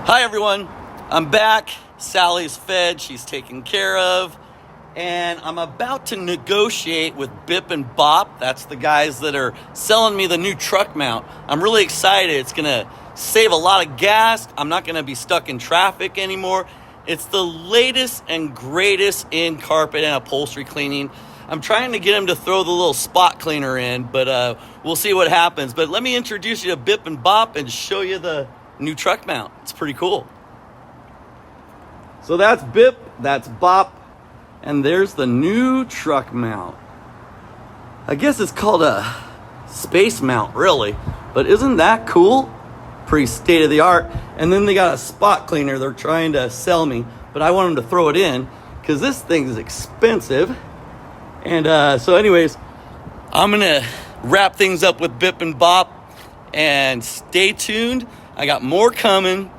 Hi everyone, I'm back. Sally's fed, she's taken care of, and I'm about to negotiate with Bip and Bop. That's the guys that are selling me the new Truckmount. I'm really excited. It's gonna save a lot of gas. I'm not gonna be stuck in traffic anymore. It's the latest and greatest in carpet and upholstery cleaning. I'm trying to get him to throw the little spot cleaner in, but we'll see what happens. But let me introduce you to Bip and Bop and show you the new Truckmount. It's pretty cool. So that's Bip, that's Bop, and there's the new Truckmount. I guess it's called a space mount, really, but isn't that cool? Pretty state of the art. And then they got a spot cleaner they're trying to sell me, but I want them to throw it in because this thing is expensive. And so anyways, I'm gonna wrap things up with Bip and Bop, and stay tuned. I got more coming.